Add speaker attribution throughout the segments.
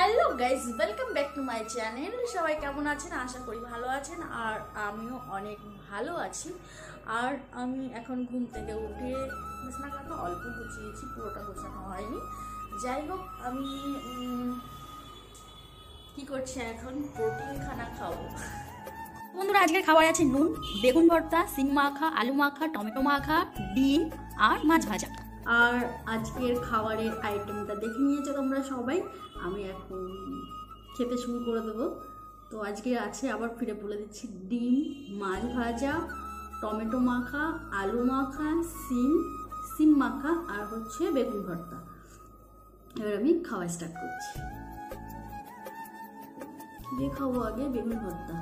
Speaker 1: Hello guys, welcome back to my channel. সবাই কেমন আছেন? আশা করি ভালো আছেন, আর আমিও অনেক ভালো আছি। আর আমি এখন ঘুম থেকে উঠে বিছানা কাটা অল্প গুছিয়েছি, পুরোটা গোছানো হয়নি। যাই হোক, আমি কি করছি এখন? প্রোটিন খানা খাবো। বন্ধুরা, আজকের খাবার আছে নুন, বেগুন ভর্তা, সিম মাখা, আলু মাখা, টমেটো মাখা, ডিম আর মাছ ভাজা। আর আজকের খাবারের আইটেমটা দেখে নিয়েছো তোমরা সবাই। আমি এখন খেতে শুরু করে দেবো। তো আজকে আছে, আবার ফিরে বলে দিচ্ছি, ডিম, মাছ ভাজা, টমেটো মাখা, আলু মাখা, সিম মাখা আর হচ্ছে বেগুন ভর্তা। এবার আমি খাওয়া স্টার্ট করছি। দিয়ে খাবো আগে বেগুন ভর্তা।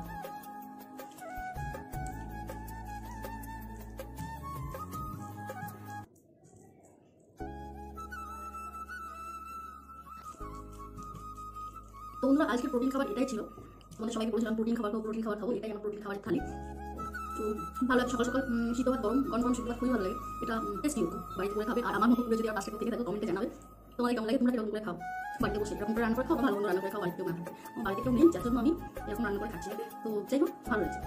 Speaker 1: বন্ধুরা, আজকে প্রোটিন খাবার এটাই ছিল। আমাদের সবাইকে বলেছিলাম প্রোটিন খাবার খাবো, এটাই আমার প্রোটিন খাবারের থালি। তো ভালো লাগে, সকাল সকাল শীত ভাত, গরম গরম শীত ভাত খুবই ভালো লাগে। এটা টেস্টি হতো, বাড়িতে করে খাবে। আর আমার মতো করে যদি আর বাস্কেট থেকে থাকো কমেন্টে জানাবে তোমাদের কেমন লাগে, তোমরা এরকম করে খাও। বাড়িতে বসে এরকম করে রান্না করে খাও, ভালো মন্দ রান্না করে খাও। বাড়িতে কেউ না থাকে, আমার বাড়িতে কেউ নেই, যার জন্য আমি এরকম রান্না করে খাচ্ছি। তো যাই হোক, ভালো লাগছে।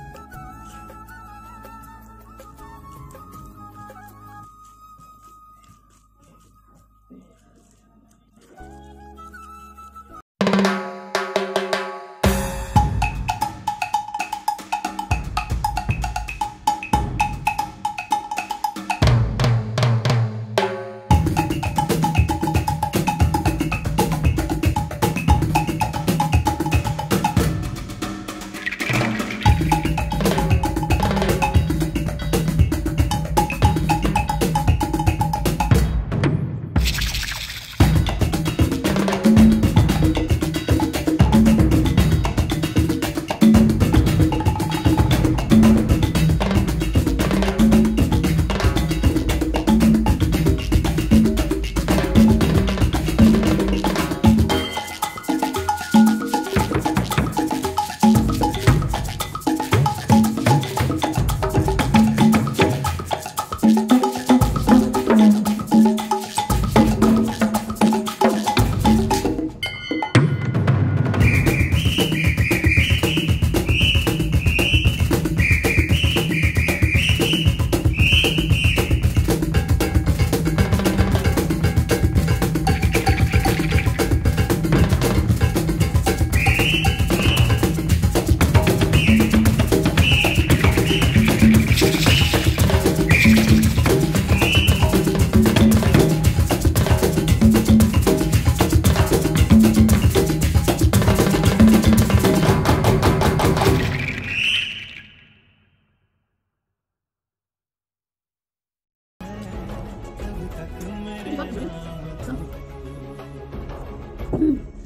Speaker 1: What?